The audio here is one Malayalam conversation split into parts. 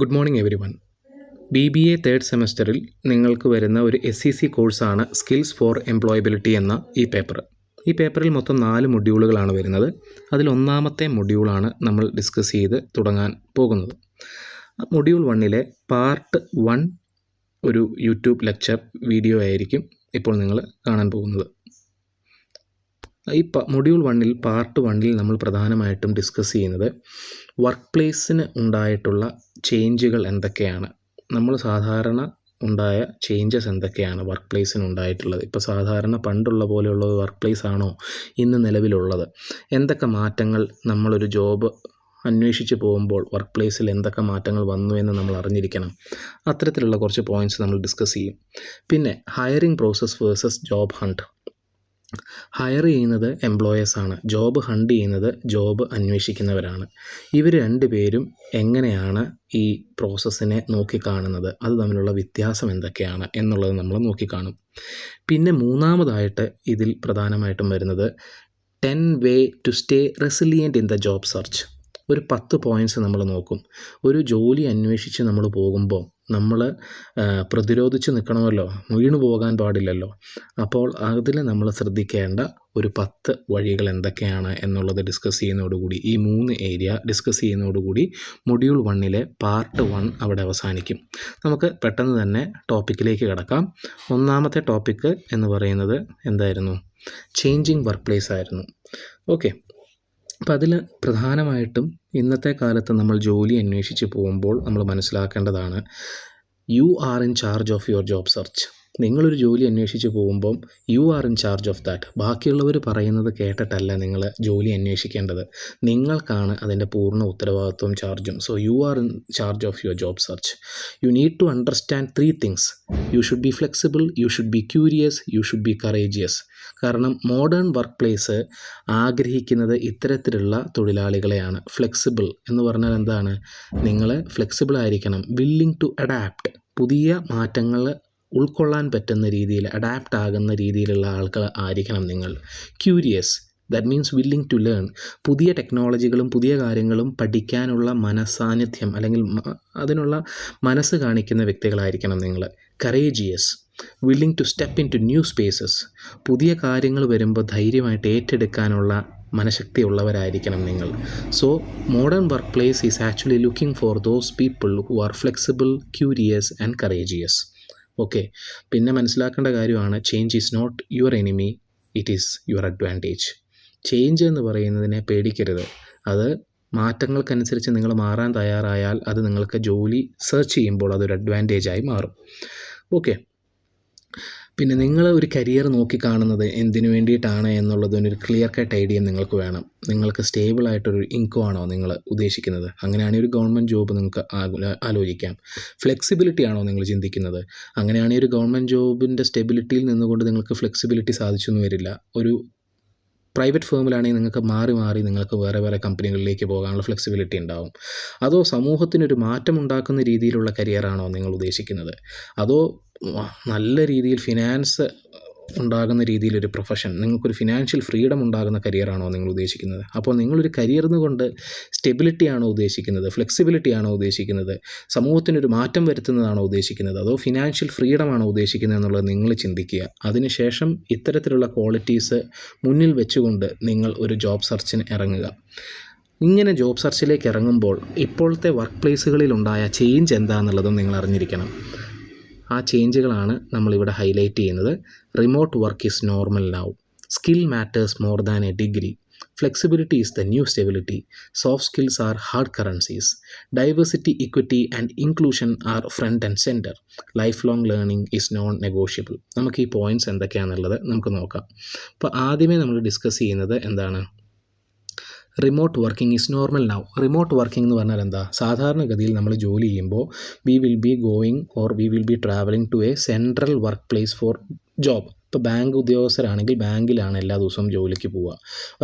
Good morning every one. BBA third സെമസ്റ്ററിൽ നിങ്ങൾക്ക് വരുന്ന ഒരു SEC കോഴ്സാണ് സ്കിൽസ് ഫോർ എംപ്ലോയബിലിറ്റി എന്ന ഈ പേപ്പർ. ഈ പേപ്പറിൽ മൊത്തം 4 മൊഡ്യൂളുകളാണ് വരുന്നത്. അതിൽ ഒന്നാമത്തെ മൊഡ്യൂളാണ് നമ്മൾ ഡിസ്കസ് ചെയ്ത് തുടങ്ങാൻ പോകുന്നത്. മൊഡ്യൂൾ 1 പാർട്ട് 1 ഒരു യൂട്യൂബ് ലെക്ചർ വീഡിയോ ആയിരിക്കും ഇപ്പോൾ നിങ്ങൾ കാണാൻ പോകുന്നത്. ഈ മൊഡ്യൂൾ 1 പാർട്ട് 1 നമ്മൾ പ്രധാനമായിട്ടും ഡിസ്കസ് ചെയ്യുന്നത് വർക്ക് പ്ലേസിന് ഉണ്ടായിട്ടുള്ള ചേഞ്ചുകൾ എന്തൊക്കെയാണ്, നമ്മൾ സാധാരണ ഉണ്ടായ ചേഞ്ചസ് എന്തൊക്കെയാണ് വർക്ക് പ്ലേസിന് ഉണ്ടായിട്ടുള്ളത്. ഇപ്പോൾ സാധാരണ പണ്ടുള്ള പോലെയുള്ള വർക്ക് പ്ലേസ് ആണോ ഇന്ന് നിലവിലുള്ളത്, എന്തൊക്കെ മാറ്റങ്ങൾ നമ്മളൊരു ജോബ് അന്വേഷിച്ച് പോകുമ്പോൾ വർക്ക് പ്ലേസിൽ എന്തൊക്കെ മാറ്റങ്ങൾ വന്നു എന്ന് നമ്മൾ അറിഞ്ഞിരിക്കണം. അത്തരത്തിലുള്ള കുറച്ച് പോയിൻറ്റ്സ് നമ്മൾ ഡിസ്കസ് ചെയ്യും. പിന്നെ hiring process versus job hunt. Higher ചെയ്യുന്നത് എംപ്ലോയേഴ്സാണ്, ജോബ് ഹണ്ട് ചെയ്യുന്നത് ജോബ് അന്വേഷിക്കുന്നവരാണ്. ഇവർ രണ്ടുപേരും എങ്ങനെയാണ് ഈ പ്രോസസ്സിനെ നോക്കിക്കാണുന്നത്, അത് തമ്മിലുള്ള വ്യത്യാസം എന്തൊക്കെയാണ് എന്നുള്ളത് നമ്മൾ നോക്കിക്കാണും. പിന്നെ മൂന്നാമതായിട്ട് ഇതിൽ പ്രധാനമായിട്ടും വരുന്നത് 10 way to stay resilient in the job search. ഒരു 10 പോയിൻറ്റ്സ് നമ്മൾ നോക്കും. ഒരു ജോലി അന്വേഷിച്ച് നമ്മൾ പോകുമ്പോൾ നമ്മൾ പ്രതിരോധിച്ച് നിൽക്കണമല്ലോ, വീണു പോകാൻ പാടില്ലല്ലോ. അപ്പോൾ അതിൽ നമ്മൾ ശ്രദ്ധിക്കേണ്ട ഒരു 10 വഴികൾ എന്തൊക്കെയാണ് എന്നുള്ളത് ഡിസ്കസ് ചെയ്യുന്നതോടുകൂടി, ഈ 3 ഏരിയ ഡിസ്കസ് ചെയ്യുന്നതോടുകൂടി മൊഡ്യൂൾ 1 പാർട്ട് 1 അവിടെ അവസാനിക്കും. നമുക്ക് പെട്ടെന്ന് തന്നെ ടോപ്പിക്കിലേക്ക് കിടക്കാം. ഒന്നാമത്തെ ടോപ്പിക്ക് എന്ന് പറയുന്നത് എന്തായിരുന്നു? ചേഞ്ചിങ് വർക്ക് പ്ലേസ് ആയിരുന്നു. ഓക്കെ, അപ്പോൾ അതിൽ പ്രധാനമായിട്ടും ഇന്നത്തെ കാലത്ത് നമ്മൾ ജോലി അന്വേഷിച്ച് പോകുമ്പോൾ നമ്മൾ മനസ്സിലാക്കേണ്ടതാണ്, you are in charge of your job search. നിങ്ങളൊരു ജോലി അന്വേഷിച്ച് പോകുമ്പം you are in charge of that. ബാക്കിയുള്ളവർ പറയുന്നത് കേട്ടിട്ടല്ല നിങ്ങൾ ജോലി അന്വേഷിക്കേണ്ടത്, നിങ്ങൾക്കാണ് അതിൻ്റെ പൂർണ്ണ ഉത്തരവാദിത്വം, ചാർജും. So you are in charge of your job search. You need to understand 3 things. You should be flexible, you should be curious, you should be courageous. കാരണം മോഡേൺ വർക്ക് പ്ലേസ് ആഗ്രഹിക്കുന്നത് ഇത്തരത്തിലുള്ള തൊഴിലാളികളെയാണ്. ഫ്ലെക്സിബിൾ എന്ന് പറഞ്ഞാൽ എന്താണ്? നിങ്ങൾ ഫ്ലെക്സിബിൾ ആയിരിക്കണം, വില്ലിംഗ് ടു അഡാപ്റ്റ്, പുതിയ മാറ്റങ്ങൾ ഉൾക്കൊള്ളാൻ പറ്റുന്ന രീതിയിൽ, അഡാപ്റ്റ് ആകുന്ന രീതിയിലുള്ള ആൾക്കാർ ആയിരിക്കണം നിങ്ങൾ. Curious, that means willing to learn, പുതിയ ടെക്നോളജികളും പുതിയ കാര്യങ്ങളും പഠിക്കാനുള്ള മനസ്സാന്നിധ്യം അല്ലെങ്കിൽ അതിനുള്ള മനസ്സ് കാണിക്കുന്ന വ്യക്തികളായിരിക്കണം നിങ്ങൾ. Courageous, willing to step into new spaces, പുതിയ കാര്യങ്ങൾ വരുമ്പോൾ ധൈര്യമായിട്ട് ഏറ്റെടുക്കാനുള്ള മനഃശക്തി ഉള്ളവരായിരിക്കണം നിങ്ങൾ. So modern work place is actually looking for those people who are flexible, curious and courageous. Okay, പിന്നെ മനസ്സിലാക്കേണ്ട കാര്യമാണ്, change is not your enemy, it is your advantage. Change എന്ന് പറയുന്നതിനെ പേടിക്കരുത്. അത് മാറ്റങ്ങൾക്കനുസരിച്ച് നിങ്ങൾ മാറാൻ തയ്യാറായാൽ അത് നിങ്ങൾക്ക് ജോലി സെർച്ച് ചെയ്യുമ്പോൾ അതൊരു അഡ്വാൻറ്റേജായി മാറും. ഓക്കെ, പിന്നെ നിങ്ങൾ ഒരു കരിയർ നോക്കിക്കാണുന്നത് എന്തിനു വേണ്ടിയിട്ടാണ് എന്നുള്ളതിനൊരു ക്ലിയർ കട്ട് ഐഡിയ നിങ്ങൾക്ക് വേണം. നിങ്ങൾക്ക് സ്റ്റേബിളായിട്ടൊരു ഇൻകം ആണോ നിങ്ങൾ ഉദ്ദേശിക്കുന്നത്? അങ്ങനെയാണെങ്കിൽ ഒരു ഗവൺമെൻറ് ജോബ് നിങ്ങൾക്ക് ആലോചിക്കാം. ഫ്ലെക്സിബിലിറ്റി ആണോ നിങ്ങൾ ചിന്തിക്കുന്നത്? അങ്ങനെയാണെങ്കിൽ ഒരു ഗവൺമെൻറ് ജോബിൻ്റെ സ്റ്റെബിലിറ്റിയിൽ നിന്നുകൊണ്ട് നിങ്ങൾക്ക് ഫ്ലെക്സിബിലിറ്റി സാധിച്ചൊന്നും വരില്ല. ഒരു പ്രൈവറ്റ് ഫേമിലാണെങ്കിൽ നിങ്ങൾക്ക് മാറി മാറി നിങ്ങൾക്ക് വേറെ വേറെ കമ്പനികളിലേക്ക് പോകാനുള്ള ഫ്ലെക്സിബിലിറ്റി ഉണ്ടാവും. അതോ സമൂഹത്തിനൊരു മാറ്റം ഉണ്ടാക്കുന്ന രീതിയിലുള്ള കരിയറാണോ നിങ്ങൾ ഉദ്ദേശിക്കുന്നത്? അതോ നല്ല രീതിയിൽ ഫിനാൻസ് ഉണ്ടാകുന്ന രീതിയിലൊരു പ്രൊഫഷൻ, നിങ്ങൾക്കൊരു ഫിനാൻഷ്യൽ ഫ്രീഡം ഉണ്ടാകുന്ന കരിയറാണോ നിങ്ങൾ ഉദ്ദേശിക്കുന്നത്? അപ്പോൾ നിങ്ങളൊരു കരിയറിന് കൊണ്ട് സ്റ്റെബിലിറ്റി ആണോ ഉദ്ദേശിക്കുന്നത്, ഫ്ലെക്സിബിലിറ്റി ആണോ ഉദ്ദേശിക്കുന്നത്, സമൂഹത്തിനൊരു മാറ്റം വരുത്തുന്നതാണോ ഉദ്ദേശിക്കുന്നത്, അതോ ഫിനാൻഷ്യൽ ഫ്രീഡമാണോ ഉദ്ദേശിക്കുന്നത് എന്നുള്ളത് നിങ്ങൾ ചിന്തിക്കുക. അതിനുശേഷം ഇത്തരത്തിലുള്ള ക്വാളിറ്റീസ് മുന്നിൽ വെച്ചുകൊണ്ട് നിങ്ങൾ ഒരു ജോബ് സെർച്ചിന് ഇറങ്ങുക. ഇങ്ങനെ ജോബ് സെർച്ചിലേക്ക് ഇറങ്ങുമ്പോൾ ഇപ്പോഴത്തെ വർക്ക് പ്ലേസുകളിലുണ്ടായ ചേഞ്ച് എന്താണെന്നുള്ളതും നിങ്ങൾ അറിഞ്ഞിരിക്കണം. ആ ചേഞ്ചുകളാണ് നമ്മളിവിടെ ഹൈലൈറ്റ് ചെയ്യുന്നത്. Remote work is normal now, skill matters more than a degree, flexibility is the new stability, soft skills are hard currencies, diversity, equity and inclusion are front and center, life long learning is non negotiable. നമുക്ക് ഈ പോയിൻറ്റ്സ് എന്തൊക്കെയാണെന്നുള്ളത് നമുക്ക് നോക്കാം. അപ്പോൾ ആദ്യമേ നമ്മൾ ഡിസ്കസ് ചെയ്യുന്നത് എന്താണ്? Remote working is normal now. Remote working എന്ന് പറഞ്ഞാൽ എന്താ? സാധാരണഗതിയിൽ നമ്മൾ ജോലി ചെയ്യുമ്പോൾ we will be going or we will be traveling to a central work place for job. ഇപ്പോൾ ബാങ്ക് ഉദ്യോഗസ്ഥരാണെങ്കിൽ ബാങ്കിലാണ് എല്ലാ ദിവസവും ജോലിക്ക് പോവുക.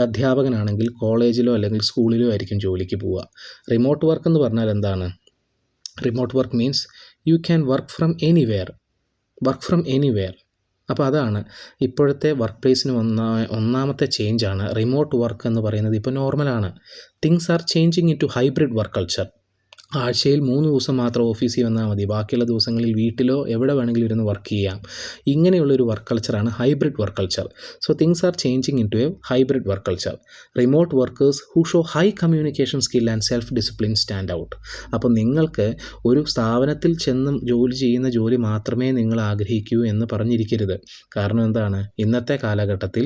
അധ്യാപകനാണെങ്കിൽ കോളേജിലോ അല്ലെങ്കിൽ സ്കൂളിലോ ആയിരിക്കും ജോലിക്ക് പോവുക. റിമോട്ട് വർക്ക് എന്ന് പറഞ്ഞാൽ എന്താണ്? Remote work means you can work from anywhere. അപ്പോൾ അതാണ് ഇപ്പോഴത്തെ വർക്ക് പ്ലേസിന് ഒന്നാമത്തെ ചേഞ്ചാണ് റിമോട്ട് വർക്ക് എന്ന് പറയുന്നത്. ഇപ്പോൾ നോർമലാണ്. Things are changing in to hybrid work culture. ആഴ്ചയിൽ 3 ദിവസം മാത്രം ഓഫീസിൽ വന്നാൽ മതി, ബാക്കിയുള്ള ദിവസങ്ങളിൽ വീട്ടിലോ എവിടെ വേണമെങ്കിലും ഇരുന്ന് വർക്ക് ചെയ്യാം. ഇങ്ങനെയുള്ളൊരു വർക്ക് കൾച്ചറാണ് hybrid work culture. So things are changing into a hybrid work culture. Remote workers who show high communication skill and self discipline stand out. അപ്പോൾ നിങ്ങൾക്ക് ഒരു സ്ഥാപനത്തിൽ ചെന്ന് ജോലി ചെയ്യുന്ന ജോലി മാത്രമേ നിങ്ങൾ ആഗ്രഹിക്കൂ എന്ന് പറഞ്ഞിരിക്കരുത്. കാരണം എന്താണ്, ഇന്നത്തെ കാലഘട്ടത്തിൽ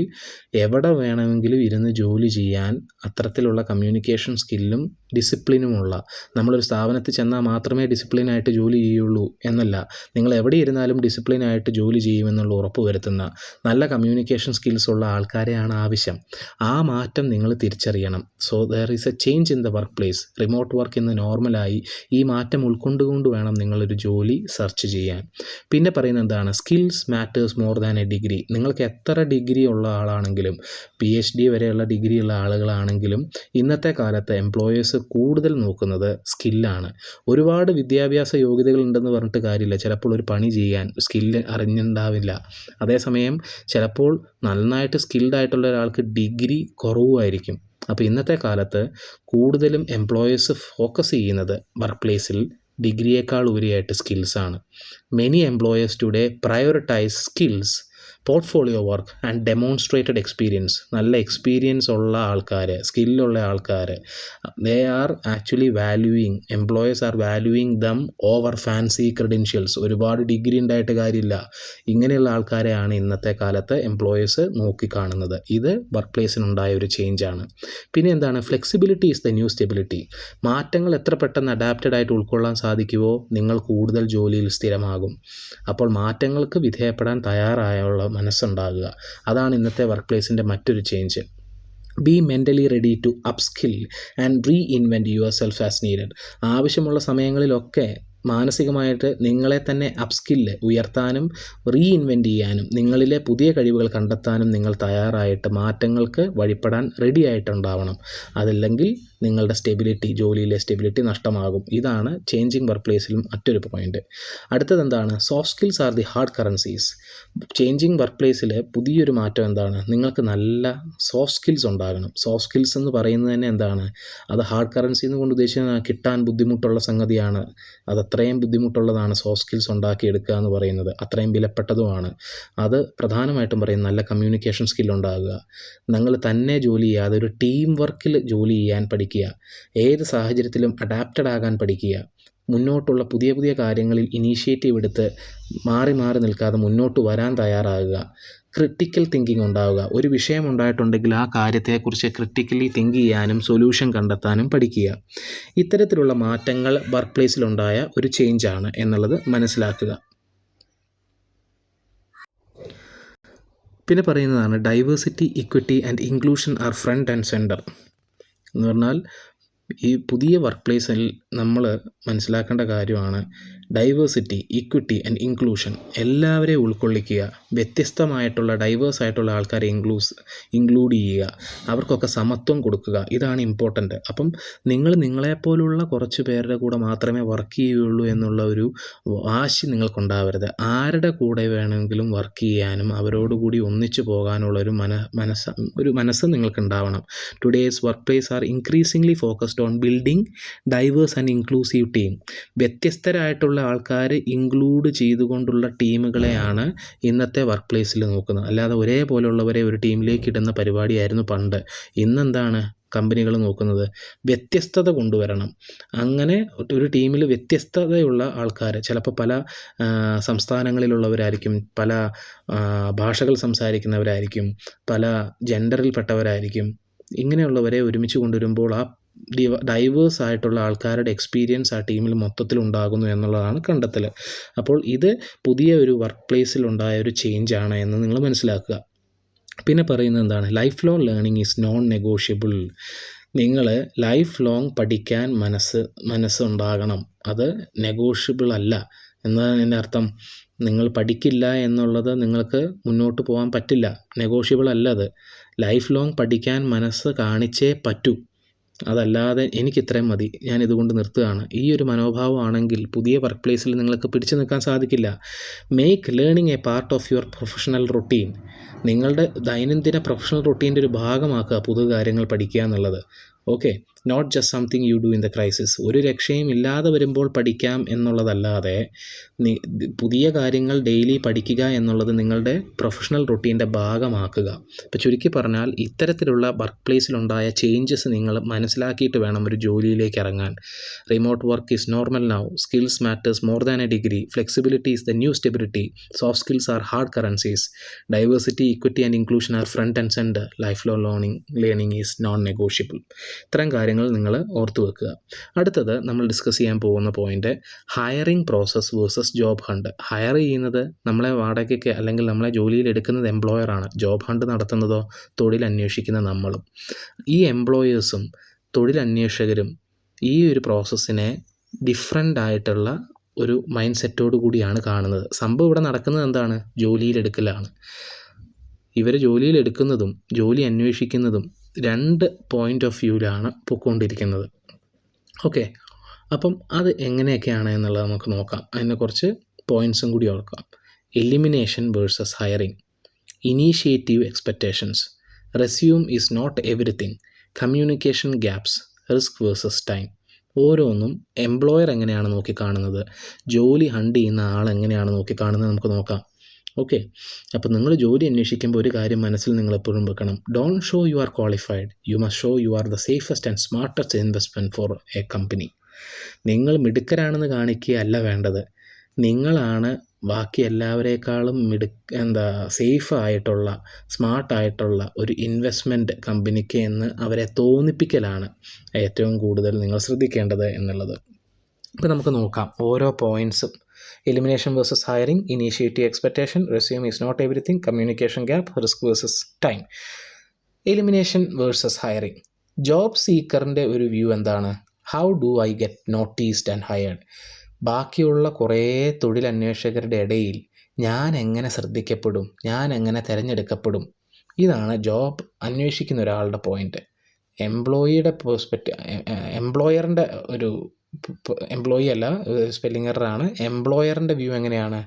എവിടെ വേണമെങ്കിലും ഇരുന്ന് ജോലി ചെയ്യാൻ അത്തരത്തിലുള്ള കമ്മ്യൂണിക്കേഷൻ സ്കില്ലും ഡിസിപ്ലിനുമുള്ള, നമ്മളൊരു സ്ഥാപനത്തിൽ ചെന്നാൽ മാത്രമേ ഡിസിപ്ലിനായിട്ട് ജോലി ചെയ്യുള്ളൂ എന്നല്ല, നിങ്ങൾ എവിടെ ഇരുന്നാലും ഡിസിപ്ലിനായിട്ട് ജോലി ചെയ്യുമെന്നുള്ള ഉറപ്പ് വരുത്തുന്ന നല്ല കമ്മ്യൂണിക്കേഷൻ സ്കിൽസ് ഉള്ള ആൾക്കാരെയാണ് ആവശ്യം. ആ മാറ്റം നിങ്ങൾ തിരിച്ചറിയണം. So there is A change in the work place. Remote work ഇന്ന് നോർമലായി. ഈ മാറ്റം ഉൾക്കൊണ്ടുകൊണ്ട് വേണം നിങ്ങളൊരു ജോലി സെർച്ച് ചെയ്യാൻ. പിന്നെ പറയുന്നത് എന്താണ്, skills matters more than a degree. നിങ്ങൾക്ക് എത്ര ഡിഗ്രി ഉള്ള ആളാണെങ്കിലും, PhD വരെയുള്ള ഡിഗ്രിയുള്ള ആളുകളാണെങ്കിലും, ഇന്നത്തെ കാലത്ത് എംപ്ലോയേഴ്സ് കൂടുതൽ നോക്കുന്നത് സ്കില്ലാണ്. ഒരുപാട് വിദ്യാഭ്യാസ യോഗ്യതകൾ ഉണ്ടെന്ന് പറഞ്ഞിട്ട് കാര്യമില്ല. ചിലപ്പോൾ ഒരു പണി ചെയ്യാൻ സ്കില്ല് അറിഞ്ഞിട്ടുണ്ടാവില്ല. അതേസമയം ചിലപ്പോൾ നന്നായിട്ട് സ്കിൽഡ് ആയിട്ടുള്ള ഒരാൾക്ക് ഡിഗ്രി കുറവുമായിരിക്കും. അപ്പോൾ ഇന്നത്തെ കാലത്ത് കൂടുതലും എംപ്ലോയേഴ്സ് ഫോക്കസ് ചെയ്യുന്നത് വർക്ക് പ്ലേസിൽ ഡിഗ്രിയേക്കാൾ ഉപരിയായിട്ട് സ്കിൽസാണ്. Many employers today prioritise skills, portfolio work and demonstrated experience. നല്ല എക്സ്പീരിയൻസ് ഉള്ള ആൾക്കാർ, സ്കില്ലുള്ള ആൾക്കാർ, they are actually valuing, employers are valuing them over fancy credentials. ഒരുപാട് ഡിഗ്രി ഉണ്ടായിട്ട് കാര്യമില്ല. ഇങ്ങനെയുള്ള ആൾക്കാരെയാണ് ഇന്നത്തെ കാലത്ത് എംപ്ലോയേഴ്സ് നോക്കിക്കാണുന്നത്. ഇത് വർക്ക് പ്ലേസിനുണ്ടായ ഒരു ചേഞ്ചാണ്. പിന്നെ എന്താണ്, flexibility is the new stability. മാറ്റങ്ങൾ എത്ര പെട്ടെന്ന് അഡാപ്റ്റഡ് ആയിട്ട് ഉൾക്കൊള്ളാൻ സാധിക്കുമോ നിങ്ങൾ കൂടുതൽ ജോലിയിൽ സ്ഥിരമാകും. അപ്പോൾ മാറ്റങ്ങൾക്ക് വിധേയപ്പെടാൻ തയ്യാറായുള്ള മനസ്സുണ്ടാകുക, അതാണ് ഇന്നത്തെ വർക്ക് പ്ലേസിൻ്റെ മറ്റൊരു change. Be mentally ready to upskill and reinvent yourself as needed. ആവശ്യമുള്ള സമയങ്ങളിലൊക്കെ മാനസികമായിട്ട് നിങ്ങളെ തന്നെ അപ്സ്കില്ല് ഉയർത്താനും റീഇൻവെൻറ്റ് ചെയ്യാനും നിങ്ങളിലെ പുതിയ കഴിവുകൾ കണ്ടെത്താനും നിങ്ങൾ തയ്യാറായിട്ട് മാറ്റങ്ങൾക്ക് വഴിപ്പെടാൻ റെഡി ആയിട്ടുണ്ടാവണം. അതല്ലെങ്കിൽ നിങ്ങളുടെ സ്റ്റെബിലിറ്റി, ജോലിയിലെ സ്റ്റെബിലിറ്റി നഷ്ടമാകും. ഇതാണ് ചേഞ്ചിങ് വർക്ക് പ്ലേസിലും മറ്റൊരു പോയിൻ്റ്. അടുത്തത് എന്താണ്, soft skills are the hard currencies. Changing work പ്ലേസിൽ പുതിയൊരു മാറ്റം എന്താണ്, നിങ്ങൾക്ക് നല്ല സോഫ്റ്റ് സ്കിൽസ് ഉണ്ടാകണം. സോഫ്റ്റ് സ്കിൽസ് എന്ന് പറയുന്നത് തന്നെ എന്താണ്, അത് ഹാർഡ് കറൻസി എന്ന് കൊണ്ട് ഉദ്ദേശിക്കുന്നത് കിട്ടാൻ ബുദ്ധിമുട്ടുള്ള സംഗതിയാണ്. അതത്രയും ബുദ്ധിമുട്ടുള്ളതാണ് സോഫ്റ്റ് സ്കിൽസ് ഉണ്ടാക്കിയെടുക്കുക എന്ന് പറയുന്നത്, അത്രയും വിലപ്പെട്ടതുമാണ്. അത് പ്രധാനമായിട്ടും പറയും നല്ല കമ്മ്യൂണിക്കേഷൻ സ്കിൽ ഉണ്ടാകുക, നിങ്ങൾ തന്നെ ജോലി ചെയ്യാതെ ഒരു ടീം വർക്കിൽ ജോലി ചെയ്യാൻ പഠിക്കുക, ഏത് സാഹചര്യത്തിലും അഡാപ്റ്റഡ് ആകാൻ പഠിക്കുക, മുന്നോട്ടുള്ള പുതിയ പുതിയ കാര്യങ്ങളിൽ ഇനീഷ്യേറ്റീവ് എടുത്ത് മാറി മാറി നിൽക്കാതെ മുന്നോട്ട് വരാൻ തയ്യാറാകുക, ക്രിട്ടിക്കൽ തിങ്കിങ് ഉണ്ടാവുക. ഒരു വിഷയം ഉണ്ടായിട്ടുണ്ടെങ്കിൽ ആ കാര്യത്തെക്കുറിച്ച് ക്രിട്ടിക്കലി തിങ്ക് ചെയ്യാനും സൊല്യൂഷൻ കണ്ടെത്താനും പഠിക്കുക. ഇത്തരത്തിലുള്ള മാറ്റങ്ങൾ വർക്ക് പ്ലേസിലുണ്ടായ ഒരു ചേഞ്ചാണ് എന്നുള്ളത് മനസ്സിലാക്കുക. പിന്നെ പറയുന്നതാണ് diversity, equity and inclusion are front and center. എന്ന് പറഞ്ഞാൽ ഈ പുതിയ വർക്ക് പ്ലേസിൽ നമ്മൾ മനസ്സിലാക്കേണ്ട കാര്യമാണ് ഡൈവേഴ്സിറ്റി, ഇക്വിറ്റി ആൻഡ് ഇൻക്ലൂഷൻ. എല്ലാവരെയും ഉൾക്കൊള്ളിക്കുക, വ്യത്യസ്തമായിട്ടുള്ള ഡൈവേഴ്സ് ആയിട്ടുള്ള ആൾക്കാരെ ഇൻക്ലൂഡ് ചെയ്യുക, അവർക്കൊക്കെ സമത്വം കൊടുക്കുക. ഇതാണ് ഇമ്പോർട്ടൻ്റ്. അപ്പം നിങ്ങളെപ്പോലുള്ള കുറച്ച് പേരുടെ കൂടെ മാത്രമേ വർക്ക് ചെയ്യുകയുള്ളൂ എന്നുള്ള ഒരു വാശി നിങ്ങൾക്കുണ്ടാവരുത്. ആരുടെ കൂടെ വേണമെങ്കിലും വർക്ക് ചെയ്യാനും അവരോടുകൂടി ഒന്നിച്ചു പോകാനുള്ള ഒരു മനസ്സ് നിങ്ങൾക്കുണ്ടാവണം. Today's work place are increasingly focused on building diverse and inclusive team. വ്യത്യസ്തരായിട്ടുള്ള ആൾക്കാർ ഇൻക്ലൂഡ് ചെയ്തുകൊണ്ടുള്ള ടീമുകളെയാണ് ഇന്നത്തെ വർക്ക് പ്ലേസിൽ നോക്കുന്നത്. അല്ലാതെ ഒരേപോലുള്ളവരെ ഒരു ടീമിലേക്ക് ഇടുന്ന പരിപാടിയായിരുന്നു പണ്ട്. ഇന്നെന്താണ് കമ്പനികൾ നോക്കുന്നത്, വ്യത്യസ്തത കൊണ്ടുവരണം. അങ്ങനെ ഒരു ടീമിൽ വ്യത്യസ്തതയുള്ള ആൾക്കാർ, ചിലപ്പോൾ പല സംസ്ഥാനങ്ങളിലുള്ളവരായിരിക്കും, പല ഭാഷകൾ സംസാരിക്കുന്നവരായിരിക്കും, പല ജെൻഡറിൽപ്പെട്ടവരായിരിക്കും. ഇങ്ങനെയുള്ളവരെ ഒരുമിച്ച് കൊണ്ടുവരുമ്പോൾ ആ ഡൈവേഴ്സ് ആയിട്ടുള്ള ആൾക്കാരുടെ എക്സ്പീരിയൻസ് ആ ടീമിൽ മൊത്തത്തിൽ ഉണ്ടാകുന്നു എന്നുള്ളതാണ് കണ്ടെത്തൽ. അപ്പോൾ ഇത് പുതിയ ഒരു വർക്ക് പ്ലേസിലുണ്ടായ ഒരു ചേഞ്ചാണ് എന്ന് നിങ്ങൾ മനസ്സിലാക്കുക. പിന്നെ പറയുന്നത് എന്താണ്, life long learning is non negotiable. നിങ്ങൾ ലൈഫ് ലോങ് പഠിക്കാൻ മനസ്സുണ്ടാകണം. അത് നെഗോഷ്യബിൾ അല്ല. എന്താണ് എൻ്റെ അർത്ഥം, നിങ്ങൾ പഠിക്കില്ല എന്നുള്ളത് നിങ്ങൾക്ക് മുന്നോട്ട് പോകാൻ പറ്റില്ല, നെഗോഷ്യബിൾ അല്ല അത്. ലൈഫ് ലോങ് പഠിക്കാൻ മനസ്സ് കാണിച്ചേ പറ്റൂ. അതല്ലാതെ എനിക്കിത്രയും മതി, ഞാൻ ഇതുകൊണ്ട് നിർത്തുകയാണ്, ഈ ഒരു മനോഭാവമാണെങ്കിൽ പുതിയ വർക്ക് പ്ലേസിൽ നിങ്ങൾക്ക് പിടിച്ചു നിൽക്കാൻ സാധിക്കില്ല. Make learning A part of your professional routine. നിങ്ങളുടെ ദൈനംദിന പ്രൊഫഷണൽ റൊട്ടീൻ്റെ ഒരു ഭാഗമാക്കുക പുതിയ കാര്യങ്ങൾ പഠിക്കുക എന്നുള്ളത്. Okay, not just something you do in the crisis. ഒരു രക്ഷയും ഇല്ലാതെ വരുമ്പോൾ പഠിക്കാം എന്നുള്ളതല്ലാതെ പുതിയ കാര്യങ്ങൾ ഡെയിലി പഠിക്കുക എന്നുള്ളത് നിങ്ങളുടെ പ്രൊഫഷണൽ റൊട്ടീൻ്റെ ഭാഗമാക്കുക. ഇപ്പോൾ ചുരുക്കി പറഞ്ഞാൽ ഇത്തരത്തിലുള്ള വർക്ക് പ്ലേസിലുണ്ടായ ചേഞ്ചസ് നിങ്ങൾ മനസ്സിലാക്കിയിട്ട് വേണം ഒരു ജോലിയിലേക്ക് ഇറങ്ങാൻ. Remote work is normal now, skills matters more than a degree, flexibility is the new stability, soft skills are hard currencies, diversity, equity and inclusion are front and center, life long learning is non negotiable. ഇത്തരം കാര്യങ്ങൾ നിങ്ങൾ ഓർത്തു വെക്കുക. അടുത്തത് നമ്മൾ ഡിസ്കസ് ചെയ്യാൻ പോകുന്ന point hiring process versus job hunt. Higher ചെയ്യുന്നത് നമ്മളെ വാടകയ്ക്ക് അല്ലെങ്കിൽ നമ്മളെ ജോലിയിൽ എടുക്കുന്നത് എംപ്ലോയറാണ്. ജോബ് ഹണ്ട് നടത്തുന്നതോ തൊഴിൽ അന്വേഷിക്കുന്ന നമ്മളും. ഈ എംപ്ലോയേഴ്സും തൊഴിലന്വേഷകരും ഈ ഒരു പ്രോസസ്സിനെ ഡിഫറെൻ്റ് ആയിട്ടുള്ള ഒരു മൈൻഡ് സെറ്റോടു കൂടിയാണ് കാണുന്നത്. സംഭവം ഇവിടെ നടക്കുന്നത് എന്താണ്? ജോലിയിലെടുക്കലാണ്. ഇവർ ജോലിയിലെടുക്കുന്നതും ജോലി അന്വേഷിക്കുന്നതും രണ്ട് പോയിൻ്റ് ഓഫ് വ്യൂവിലാണ് പൊയ്ക്കൊണ്ടിരിക്കുന്നത്. ഓക്കെ, അപ്പം അത് എങ്ങനെയൊക്കെയാണ് എന്നുള്ളത് നമുക്ക് നോക്കാം. അതിനെ കുറച്ച് പോയിൻറ്റ്സും കൂടി ഓർക്കാം. Elimination versus hiring, initiative expectations, resume is not everything, communication gaps, risk versus time. ഓരോന്നും എംപ്ലോയർ എങ്ങനെയാണ് നോക്കിക്കാണുന്നത്, ജോലി ഹണ്ട് ചെയ്യുന്ന ആൾ എങ്ങനെയാണ് നോക്കിക്കാണുന്നത് നമുക്ക് നോക്കാം. ഓക്കെ, അപ്പോൾ നിങ്ങൾ ജോലി അന്വേഷിക്കുമ്പോൾ ഒരു കാര്യം മനസ്സിൽ നിങ്ങൾ എപ്പോഴും വെക്കണം. Don't show you are qualified, you must show you are the safest and smartest investment for a company. നിങ്ങൾ മിടുക്കരാണെന്ന് കാണിക്കുകയല്ല വേണ്ടത്. നിങ്ങളാണ് ബാക്കി എല്ലാവരേക്കാളും സേഫായിട്ടുള്ള സ്മാർട്ടായിട്ടുള്ള ഒരു ഇൻവെസ്റ്റ്മെൻറ്റ് കമ്പനിക്ക് എന്ന് അവരെ തോന്നിപ്പിക്കലാണ് ഏറ്റവും കൂടുതൽ നിങ്ങൾ ശ്രദ്ധിക്കേണ്ടത് എന്നുള്ളത്. ഇപ്പോൾ നമുക്ക് നോക്കാം ഓരോ പോയിൻറ്റ്സും. Elimination versus hiring, initiative expectation, resume is not everything, communication gap, risk versus time. Elimination versus hiring. Job സീക്കറിൻ്റെ ഒരു വ്യൂ എന്താണ്? How do I get noticed and hired? ബാക്കിയുള്ള കുറേ തൊഴിലന്വേഷകരുടെ ഇടയിൽ ഞാൻ എങ്ങനെ ശ്രദ്ധിക്കപ്പെടും, ഞാൻ എങ്ങനെ തിരഞ്ഞെടുക്കപ്പെടും? ഇതാണ് ജോബ് അന്വേഷിക്കുന്ന ഒരാളുടെ പോയിൻ്റ്. എംപ്ലോയിയുടെ എംപ്ലോയറിൻ്റെ ഒരു എംപ്ലോയി അല്ല, സ്പെല്ലിംഗ് എററാണ്. എംപ്ലോയറിൻ്റെ വ്യൂ എങ്ങനെയാണ്?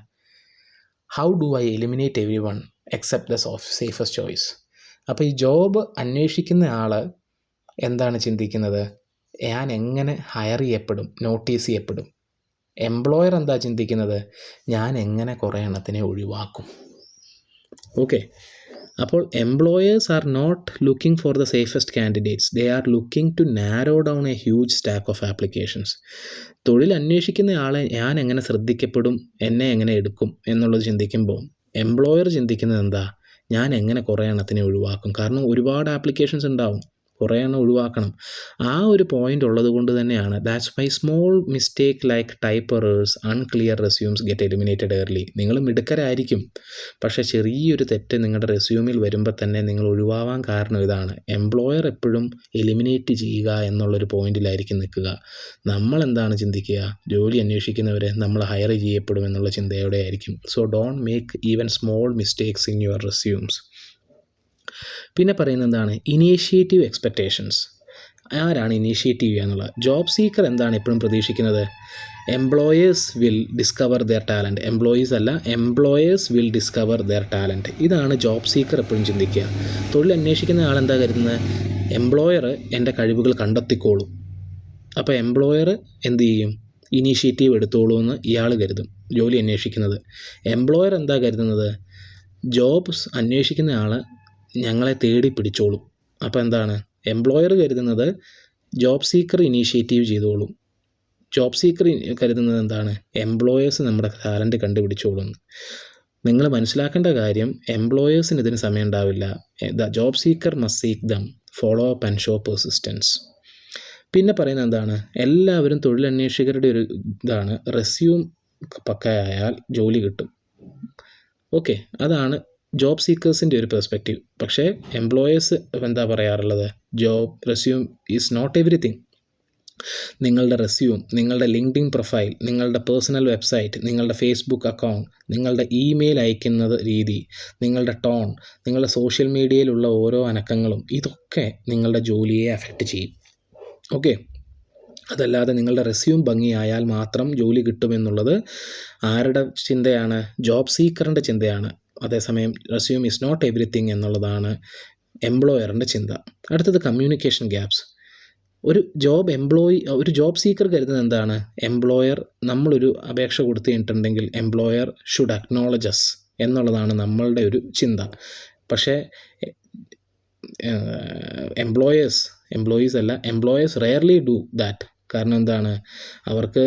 How do I eliminate every one except the safest choice. അപ്പോൾ ഈ ജോബ് അന്വേഷിക്കുന്ന ആൾ എന്താണ് ചിന്തിക്കുന്നത്? ഞാൻ എങ്ങനെ ഹയർ ചെയ്യപ്പെടും, നോട്ടീസ് ചെയ്യപ്പെടും. എംപ്ലോയർ എന്താ ചിന്തിക്കുന്നത്? ഞാൻ എങ്ങനെ കുറേ എണ്ണത്തിനെ ഒഴിവാക്കും. ഓക്കെ, അപ്പോൾ employers are not looking for the safest candidates, they are looking to narrow down a huge stack of applications. തൊഴിൽ അന്വേഷിക്കുന്ന ആളെ ഞാൻ എങ്ങനെ ശ്രദ്ധിക്കപ്പെടും, എന്നെ എങ്ങനെ എടുക്കും എന്നുള്ളത് ചിന്തിക്കുമ്പോൾ എംപ്ലോയർ ചിന്തിക്കുന്നത് എന്താ? ഞാൻ എങ്ങനെ കുറേ എണ്ണത്തിനെ ഒഴിവാക്കും. കാരണം ഒരുപാട് ആപ്ലിക്കേഷൻസ് ഉണ്ടാവും, കുറേ എണ്ണം ഒഴിവാക്കണം. ആ ഒരു പോയിൻ്റ് ഉള്ളത് കൊണ്ട് തന്നെയാണ് that's why small mistake like type errors, unclear resumes get eliminated early. നിങ്ങൾ മിടുക്കരായിരിക്കും, പക്ഷേ ചെറിയൊരു തെറ്റ് നിങ്ങളുടെ റെസ്യൂമിൽ വരുമ്പോൾ തന്നെ നിങ്ങൾ ഒഴിവാവാൻ കാരണം ഇതാണ്. എംപ്ലോയർ എപ്പോഴും എലിമിനേറ്റ് ചെയ്യുക എന്നുള്ളൊരു പോയിന്റിലായിരിക്കും നിൽക്കുക. നമ്മളെന്താണ് ചിന്തിക്കുക? ജോലി അന്വേഷിക്കുന്നവരെ നമ്മൾ ഹയർ ചെയ്യപ്പെടും എന്നുള്ള ചിന്തയോടെ ആയിരിക്കും. So don't make even small mistakes in your resumes. പിന്നെ പറയുന്നത് എന്താണ്? Initiative expectations. ആരാണ് ഇനീഷ്യേറ്റീവ് ചെയ്യുക എന്നുള്ളത്? ജോബ് സീക്കർ എന്താണ് എപ്പോഴും പ്രതീക്ഷിക്കുന്നത്? Employers will discover their talent. Employees അല്ല, employers will discover their talent. ഇതാണ് ജോബ് സീക്കർ എപ്പോഴും ചിന്തിക്കുക. തൊഴിൽ അന്വേഷിക്കുന്ന ആളെന്താ കരുതുന്നത്? എംപ്ലോയർ എൻ്റെ കഴിവുകൾ കണ്ടെത്തിക്കോളും. അപ്പോൾ എംപ്ലോയർ എന്ത് ചെയ്യും? ഇനീഷ്യേറ്റീവ് എടുത്തോളൂ എന്ന് ഇയാൾ കരുതും, ജോലി അന്വേഷിക്കുന്നത്. എംപ്ലോയർ എന്താ കരുതുന്നത്? ജോബ്സ് അന്വേഷിക്കുന്ന ആൾ ഞങ്ങളെ തേടി പിടിച്ചോളും. അപ്പോൾ എന്താണ്? എംപ്ലോയർ കരുതുന്നത് ജോബ് സീക്കർ ഇനീഷ്യേറ്റീവ് ചെയ്തോളും. ജോബ് സീക്കർ കരുതുന്നത് എന്താണ്? എംപ്ലോയേഴ്സ് നമ്മുടെ ടാലൻറ്റ് കണ്ടുപിടിച്ചോളും. നിങ്ങൾ മനസ്സിലാക്കേണ്ട കാര്യം, എംപ്ലോയേഴ്സിന് ഇതിന് സമയം ഉണ്ടാവില്ല. The job seeker must seek dum, follow up and show persistence. പിന്നെ പറയുന്നത് എന്താണ്? എല്ലാവരും തൊഴിലന്വേഷകരുടെ ഒരു ഇതാണ്, റെസ്യൂം പക്കയായാൽ ജോലി കിട്ടും. ഓക്കെ, അതാണ് ജോബ് സീക്കേഴ്സിൻ്റെ ഒരു പെർസ്പെക്റ്റീവ്. പക്ഷേ എംപ്ലോയേഴ്സ് എന്താ പറയാറുള്ളത്? Resume is not everything. നിങ്ങളുടെ റെസ്യൂം, നിങ്ങളുടെ ലിങ്ക്ഡിൻ പ്രൊഫൈൽ, നിങ്ങളുടെ പേഴ്സണൽ വെബ്സൈറ്റ്, നിങ്ങളുടെ ഫേസ്ബുക്ക് അക്കൗണ്ട്, നിങ്ങളുടെ ഇമെയിൽ അയക്കുന്ന രീതി, നിങ്ങളുടെ ടോൺ, നിങ്ങളുടെ സോഷ്യൽ മീഡിയയിലുള്ള ഓരോ അനക്കങ്ങളും, ഇതൊക്കെ നിങ്ങളുടെ ജോലിയെ അഫക്റ്റ് ചെയ്യും. ഓക്കെ, അതല്ലാതെ നിങ്ങളുടെ റെസ്യൂം ഭംഗിയായാൽ മാത്രം ജോലി കിട്ടുമെന്നുള്ളത് ആരുടെ ചിന്തയാണ്? ജോബ് സീക്കറിൻ്റെ ചിന്തയാണ്. അതേസമയം റെസ്യൂം ഈസ് നോട്ട് എവറിത്തിങ് എന്നുള്ളതാണ് എംപ്ലോയറിൻ്റെ ചിന്ത. അടുത്തത് കമ്മ്യൂണിക്കേഷൻ ഗ്യാപ്സ്. ഒരു ജോബ് സീക്കർ കരുതുന്നത് എന്താണ്? എംപ്ലോയർ നമ്മളൊരു അപേക്ഷ കൊടുത്തു കഴിഞ്ഞിട്ടുണ്ടെങ്കിൽ എംപ്ലോയർ ഷുഡ് അക്നോളജ് അസ് എന്നുള്ളതാണ് നമ്മളുടെ ഒരു ചിന്ത. പക്ഷേ എംപ്ലോയേഴ്സ് റെയർലി ഡു ദാറ്റ്. കാരണം എന്താണ്? അവർക്ക്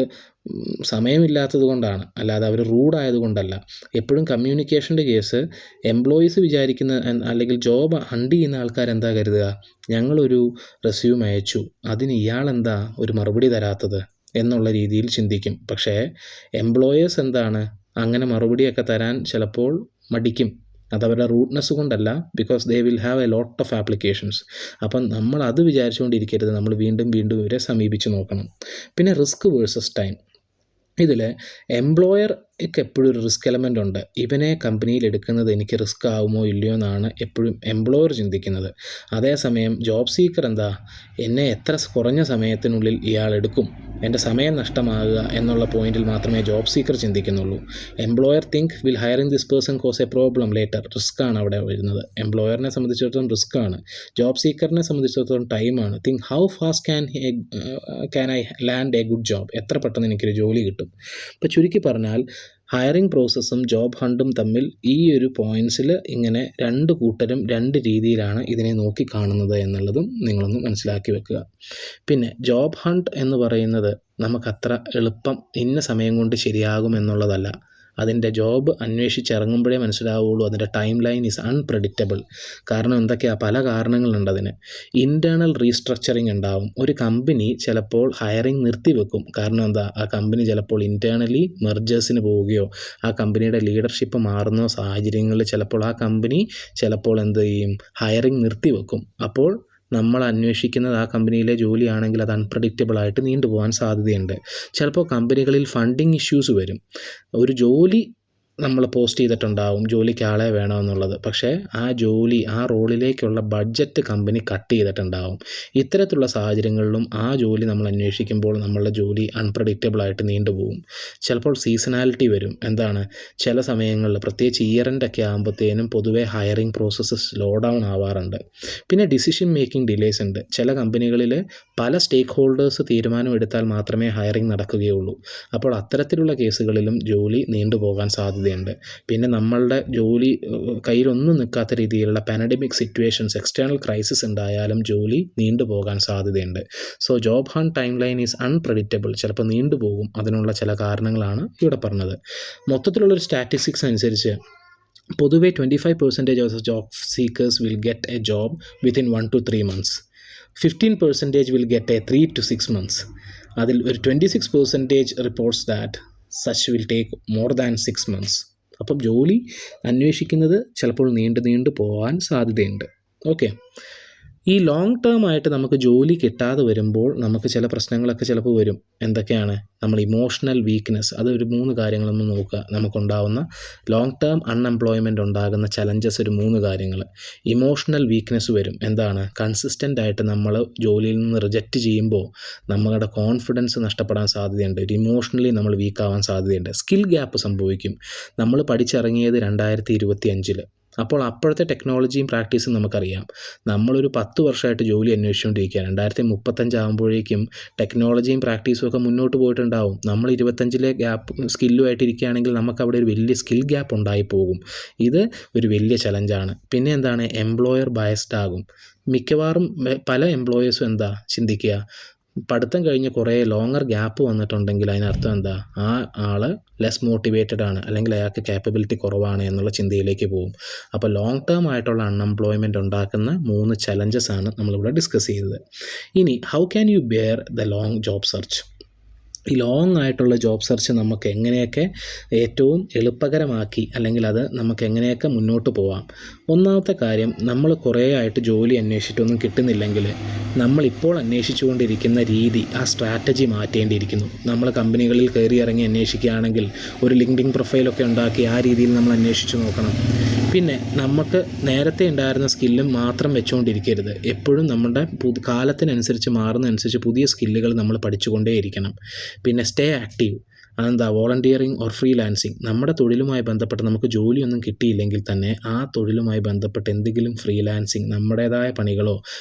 സമയമില്ലാത്തത് കൊണ്ടാണ്, അല്ലാതെ അവർ റൂഡായതുകൊണ്ടല്ല. എപ്പോഴും കമ്മ്യൂണിക്കേഷൻ്റെ കേസ് എംപ്ലോയീസ് വിചാരിക്കുന്ന, അല്ലെങ്കിൽ ജോബ് ഹണ്ട് ചെയ്യുന്ന ആൾക്കാരെന്താ കരുതുക? ഞങ്ങളൊരു റെസ്യൂം അയച്ചു, അതിന് ഇയാളെന്താ ഒരു മറുപടി തരാത്തത് എന്നുള്ള രീതിയിൽ ചിന്തിക്കും. പക്ഷേ എംപ്ലോയേഴ്സ് എന്താണ്, അങ്ങനെ മറുപടിയൊക്കെ തരാൻ ചിലപ്പോൾ മടിക്കും. അതവരുടെ റൂട്ട്നെസ് കൊണ്ടല്ല, because they will have a lot of applications. അപ്പം നമ്മൾ അത് വിചാരിച്ചുകൊണ്ടിരിക്കരുത്, നമ്മൾ വീണ്ടും ഇവരെ സമീപിച്ച് നോക്കണം. പിന്നെ റിസ്ക് വേഴ്സസ് ടൈം. ഇതിൽ എംപ്ലോയർക്ക് എപ്പോഴും ഒരു റിസ്ക് എലമെൻ്റ് ഉണ്ട്. ഇവനെ കമ്പനിയിൽ എടുക്കുന്നത് എനിക്ക് റിസ്ക് ആവുമോ ഇല്ലയോ എന്നാണ് എപ്പോഴും എംപ്ലോയർ ചിന്തിക്കുന്നത്. അതേസമയം ജോബ് സീക്കർ എന്താ, എന്നെ എത്ര കുറഞ്ഞ സമയത്തിനുള്ളിൽ ഇയാൾ എടുക്കും, എൻ്റെ സമയം നഷ്ടമാകുക എന്നുള്ള പോയിന്റിൽ മാത്രമേ ജോബ് സീക്കർ ചിന്തിക്കുന്നുള്ളൂ. Employer think will hiring this person cause a problem later. റിസ്ക്കാണ് അവിടെ വരുന്നത്. എംപ്ലോയറിനെ സംബന്ധിച്ചിടത്തോളം റിസ്ക്കാണ്, ജോബ് സീക്കറിനെ സംബന്ധിച്ചിടത്തോളം ടൈമാണ്. Think how fast can I land A good job, എത്ര പെട്ടെന്ന് എനിക്കൊരു ജോലി കിട്ടും. ഇപ്പോൾ ചുരുക്കി പറഞ്ഞാൽ ഹയറിംഗ് പ്രോസസ്സും ജോബ് ഹണ്ടും തമ്മിൽ ഈ ഒരു പോയിൻറ്റ്സിൽ ഇങ്ങനെ രണ്ട് കൂട്ടരും രണ്ട് രീതിയിലാണ് ഇതിനെ നോക്കിക്കാണുന്നത് എന്നുള്ളതും നിങ്ങളൊന്ന് മനസ്സിലാക്കി വെക്കുക. പിന്നെ ജോബ് ഹണ്ട് എന്ന് പറയുന്നത് നമുക്കത്ര എളുപ്പം ഇന്ന സമയം കൊണ്ട് ശരിയാകുമെന്നുള്ളതല്ല. അതിൻ്റെ ജോബ് അന്വേഷിച്ചിറങ്ങുമ്പോഴേ മനസ്സിലാവുള്ളൂ അതിൻ്റെ ടൈം ലൈൻ ഈസ് അൺപ്രെഡിക്റ്റബിൾ. കാരണം എന്തൊക്കെയാണ്, പല കാരണങ്ങളുണ്ട് അതിന്. ഇൻറ്റേർണൽ റീസ്ട്രക്ചറിങ് ഉണ്ടാവും. ഒരു കമ്പനി ചിലപ്പോൾ ഹയറിങ് നിർത്തിവെക്കും. കാരണം എന്താ, ആ കമ്പനി ചിലപ്പോൾ ഇൻറ്റേർണലി മെർജേഴ്സിന് പോവുകയോ ആ കമ്പനിയുടെ ലീഡർഷിപ്പ് മാറുന്ന സാഹചര്യങ്ങളിൽ ചിലപ്പോൾ ആ കമ്പനി എന്ത് ചെയ്യും, ഹയറിങ് നിർത്തിവെക്കും. അപ്പോൾ നമ്മൾ അന്വേഷിക്കുന്നത് ആ കമ്പനിയിലെ ജോലിയാണെങ്കിൽ അത് അൺപ്രഡിക്റ്റബിളായിട്ട് നീണ്ടുപോകാൻ സാധ്യതയുണ്ട്. ചിലപ്പോൾ കമ്പനികളിൽ ഫണ്ടിങ് ഇഷ്യൂസ് വരും. ഒരു ജോലി നമ്മൾ പോസ്റ്റ് ചെയ്തിട്ടുണ്ടാവും, ജോലിക്ക് ആളെ വേണമെന്നുള്ളത്, പക്ഷേ ആ റോളിലേക്കുള്ള ബഡ്ജറ്റ് കമ്പനി കട്ട് ചെയ്തിട്ടുണ്ടാവും. ഇത്തരത്തിലുള്ള സാഹചര്യങ്ങളിലും ആ ജോലി നമ്മൾ അന്വേഷിക്കുമ്പോൾ നമ്മളുടെ ജോലി അൺപ്രഡിക്റ്റബിളായിട്ട് നീണ്ടുപോകും. ചിലപ്പോൾ സീസണാലിറ്റി വരും. എന്താണ്, ചില സമയങ്ങളിൽ പ്രത്യേകിച്ച് ഇയർ എൻഡ് ഒക്കെ ആകുമ്പോഴത്തേനും പൊതുവെ ഹയറിംഗ് പ്രോസസ്സ് സ്ലോ ഡൗൺ ആവാറുണ്ട്. പിന്നെ ഡിസിഷൻ മേക്കിംഗ് ഡിലേസ് ഉണ്ട്. ചില കമ്പനികളിൽ പല സ്റ്റേക്ക് ഹോൾഡേഴ്സ് തീരുമാനമെടുത്താൽ മാത്രമേ ഹയറിംഗ് നടക്കുകയുള്ളൂ. അപ്പോൾ അത്തരത്തിലുള്ള കേസുകളിലും ജോലി നീണ്ടുപോകാൻ സാധ്യതയുണ്ട്. പിന്നെ നമ്മളുടെ ജോലി കയ്യിലൊന്നും നിൽക്കാത്ത രീതിയിലുള്ള പാൻഡമിക് സിറ്റുവേഷൻസ്, എക്സ്റ്റേണൽ ക്രൈസിസ് ഉണ്ടായാലും ജോലി നീണ്ടുപോകാൻ സാധ്യതയുണ്ട്. So job hunt timeline is unpredictable. ചിലപ്പോൾ നീണ്ടുപോകും. അതിനുള്ള ചില കാരണങ്ങളാണ് ഇവിടെ പറഞ്ഞത്. മൊത്തത്തിലുള്ളൊരു സ്റ്റാറ്റിസ്റ്റിക്സ് അനുസരിച്ച് പൊതുവെ 25% of job seekers will get A job within 1 to 3 months. 15% will get A 3 to 6 months. അതിൽ ഒരു 26% reports that such will take more than 6 months. അപ്പം ജോലി അന്വേഷിക്കുന്നത് ചിലപ്പോൾ നീണ്ടു പോകാൻ സാധ്യതയുണ്ട്. ഓക്കെ, ഈ ലോങ് ടേം ആയിട്ട് നമുക്ക് ജോലി കിട്ടാതെ വരുമ്പോൾ നമുക്ക് ചില പ്രശ്നങ്ങളൊക്കെ ചിലപ്പോൾ വരും. എന്തൊക്കെയാണ്? നമ്മൾ ഇമോഷണൽ വീക്ക്നെസ്, അത് ഒരു 3 കാര്യങ്ങളൊന്ന് നോക്കുക. നമുക്കുണ്ടാവുന്ന ലോങ് ടേം അൺഎംപ്ലോയ്മെൻ്റ് ഉണ്ടാകുന്ന ചലഞ്ചസ് ഒരു 3 കാര്യങ്ങൾ. ഇമോഷണൽ വീക്ക്നെസ് വരും. എന്താണ്? കൺസിസ്റ്റൻ്റ് ആയിട്ട് നമ്മൾ ജോലിയിൽ നിന്ന് റിജക്റ്റ് ചെയ്യുമ്പോൾ നമ്മളുടെ കോൺഫിഡൻസ് നഷ്ടപ്പെടാൻ സാധ്യതയുണ്ട്. ഒരു ഇമോഷണലി നമ്മൾ വീക്കാവാൻ സാധ്യതയുണ്ട്. സ്കിൽ ഗ്യാപ്പ് സംഭവിക്കും. നമ്മൾ പഠിച്ചിറങ്ങിയത് 2025. അപ്പോൾ അപ്പോഴത്തെ ടെക്നോളജിയും പ്രാക്ടീസും നമുക്കറിയാം. നമ്മളൊരു 10 വർഷമായിട്ട് ജോലി അന്വേഷിച്ചുകൊണ്ടിരിക്കുകയാണ്. 2035 ആകുമ്പോഴേക്കും ടെക്നോളജിയും പ്രാക്ടീസും ഒക്കെ മുന്നോട്ട് പോയിട്ടുണ്ടാവും. നമ്മൾ 25-ലെ ഗ്യാപ്പ് സ്കില്ലുമായിട്ട് ഇരിക്കുകയാണെങ്കിൽ നമുക്കവിടെ ഒരു വലിയ സ്കിൽ ഗ്യാപ്പ് ഉണ്ടായിപ്പോകും. ഇത് ഒരു വലിയ ചലഞ്ചാണ്. പിന്നെ എന്താണ്? എംപ്ലോയർ ബയസ്ഡ് ആകും. മിക്കവാറും പല എംപ്ലോയേഴ്സും എന്താ ചിന്തിക്കുക, പഠിത്തം കഴിഞ്ഞ് കുറേ ലോങ്ങർ ഗ്യാപ്പ് വന്നിട്ടുണ്ടെങ്കിൽ അതിനർത്ഥം എന്താ, ആ ആൾ ലെസ് മോട്ടിവേറ്റഡ് ആണ്, അല്ലെങ്കിൽ അയാൾക്ക് ക്യാപ്പബിലിറ്റി കുറവാണ് എന്നുള്ള ചിന്തയിലേക്ക് പോകും. അപ്പോൾ ലോങ് ടേം ആയിട്ടുള്ള അൺഎംപ്ലോയ്മെൻറ്റ് ഉണ്ടാക്കുന്ന 3 ചലഞ്ചസ് ആണ് നമ്മളിവിടെ ഡിസ്കസ് ചെയ്തത്. ഇനി how can you bear the long job search? ഈ ലോങ് ആയിട്ടുള്ള ജോബ് സെർച്ച് നമുക്ക് എങ്ങനെയൊക്കെ ഏറ്റവും എളുപ്പകരമാക്കി, അല്ലെങ്കിൽ അത് നമുക്ക് എങ്ങനെയൊക്കെ മുന്നോട്ട് പോകാം. ഒന്നാമത്തെ കാര്യം, നമ്മൾ കുറേ ആയിട്ട് ജോലി അന്വേഷിച്ചിട്ടൊന്നും കിട്ടുന്നില്ലെങ്കിൽ നമ്മളിപ്പോൾ അന്വേഷിച്ചുകൊണ്ടിരിക്കുന്ന രീതി, ആ സ്ട്രാറ്റജി മാറ്റേണ്ടിയിരിക്കുന്നു. നമ്മൾ കമ്പനികളിൽ കയറി ഇറങ്ങി അന്വേഷിക്കുകയാണെങ്കിൽ ഒരു ലിങ്ക്ഡിൻ പ്രൊഫൈലൊക്കെ ഉണ്ടാക്കി ആ രീതിയിൽ നമ്മൾ അന്വേഷിച്ച് നോക്കണം. പിന്നെ നമുക്ക് നേരത്തെ ഉണ്ടായിരുന്ന സ്കില്ലും മാത്രം വെച്ചുകൊണ്ടിരിക്കരുത്. എപ്പോഴും നമ്മുടെ കാലത്തിനനുസരിച്ച് മാറുന്നതനുസരിച്ച് പുതിയ സ്കില്ലുകൾ നമ്മൾ പഠിച്ചുകൊണ്ടേയിരിക്കണം. പിന്നെ സ്റ്റേ ആക്റ്റീവ്. അതെന്താ വോളണ്ടിയറിങ് ഓർ ഫ്രീലാൻസിങ്. നമ്മുടെ തൊഴിലുമായി ബന്ധപ്പെട്ട് നമുക്ക് ജോലിയൊന്നും കിട്ടിയില്ലെങ്കിൽ തന്നെ ആ തൊഴിലുമായി ബന്ധപ്പെട്ട് എന്തെങ്കിലും ഫ്രീലാൻസിങ് നമ്മുടേതായ പണികളോ